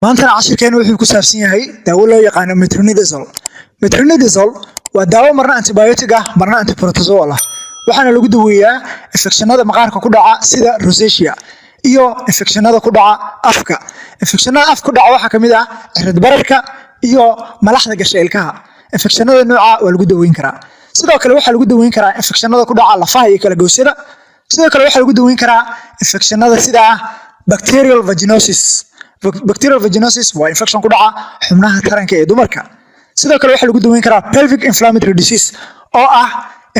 maantana cashirkeenu wuxuu ku saabsan yahay daawo loo yaqaan metronidazole. Metronidazole waa daawo marna antibiotic ah marna antiprotozoal ah, waxaana lagu daweeyaa infekshanada maqaarka ku dhaca sida rosacea iyo infekshanada ku dhaca afka. Infekshanada afka ku dhaca waxaa kamid ah cirrid bararka iyo malaxda gasha ilkaha. Infekshanada nooca waa lagu daweyn karaa. Sidoo kale waxaa lagu daweyn karaa infekshanada ku dhaca lafaha iyo kala goysyada. Sidoo kale waxaa lagu daweyn karaa infekshanada sida bacterial vaginosis. Bacterial vaginosis waa infection ku dhaca xubnaha taranka ee dumarka. Sidoo kale waxaa lagu daweyn karaa pelvic inflammatory disease oo ah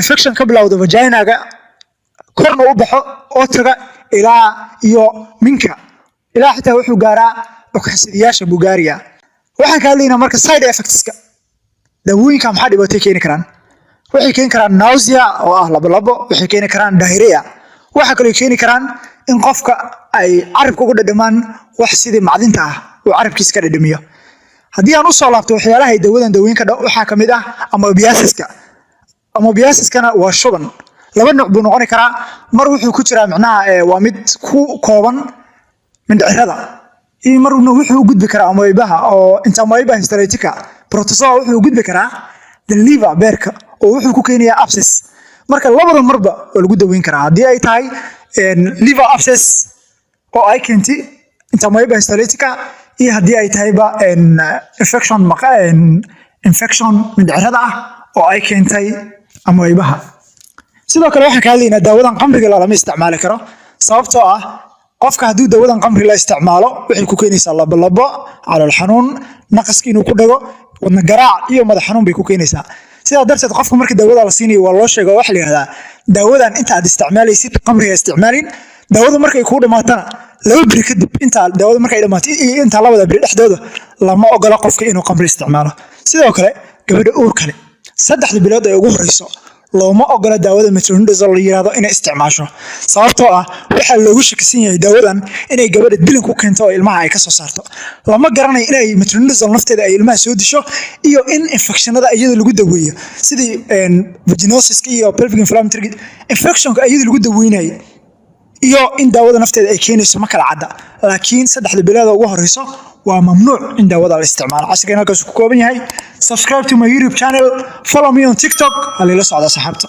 infection ka bilowda vagina-ga korna u baxo oo taga ilaa iyo minka ilaa xitaa wuxuu gaaraa ogxasidayaasha Bulgaria. Waxaan ka hadlaynaa marka side effects-ka. Daawooyinka maxaa dhibaato keeni karaan? Waxay keeni karaan nausea oo ah labo, waxay keeni karaan diarrhea. Waxa kale oo keeni karaan in qofka ay carabka ugu dhadhamaan wax sidii macdinta ah oo carabkiisa ka dhadhamiyo. Haddii aan u soo laabto waxyaalaha ay daawadan daweynka waxaa kamid ah amoebiasis-ka. Amoebiasis-kana waa shuban. Laba nooc buu noqon karaa. Mar wuxuu ku jiraa macnaha waa mid ku kooban mindhicirada. Iyo marna wuxuu u gudbi karaa amoebaha oo inta amoeba histolytica. Protozoa wuxuu u gudbi karaa the liver beerka oo wuxuu ku keenayaa abscess. Marka labada marba waa lagu daweyn karaa. Haddii ay tahay liver abscess oo ay keentay inta amoeba histolytica iyo haddii ay tahayba infection mindhicirada ah oo ay keentay amoebaha. Sidoo kale waxaan ka hadlaynaa daawadan qamriga lama isticmaali karo sababtoo ah qofka hadduu daawadan qamri la isticmaalo waxay ku keenaysaa labo, calool xanuun, naqaska inuu ku dhago, wadna garaac iyo madax xanuun bay ku keenaysaa. Sidaa darteed qofka markii daawada la siinayo waa loo sheego waxa la yiraahdaa daawadan inta aad isticmaalaysid qamriga isticmaalin. Daawada markay ku dhamaatana laba biri kadib inta daawada markay dhamaato iyo inta labada biri dhexdooda lama ogola qofka inuu qamri isticmaalo. Sidoo kale gabadha uurka leh 3 bilood ay ugu horeyso looma ogola daawada metronidazole la yiraahdo inay isticmaasho sababtoo ah waxa loogu shakisan yahay daawadan inay gabadha dilin ku keento oo ilmaha ay ka soo saarto. Lama garanayo inay metronidazole nafteeda ay ilmaha soo disho iyo in infekshanada iyada lagu daweeyo sidii vaginosis iyo pelvic inflammatory infectionka iyada lagu daweynayay iyo in daawada nafteeda ay keenayso ma kala cadda. Laakiin 3 bilood ugu horeyso waa mamnuuc in daawada la isticmaalo. Cashirkan halkaas ku kooban yahay. Subscribe to my YouTube channel, follow me on TikTok, halila socda saxaabta.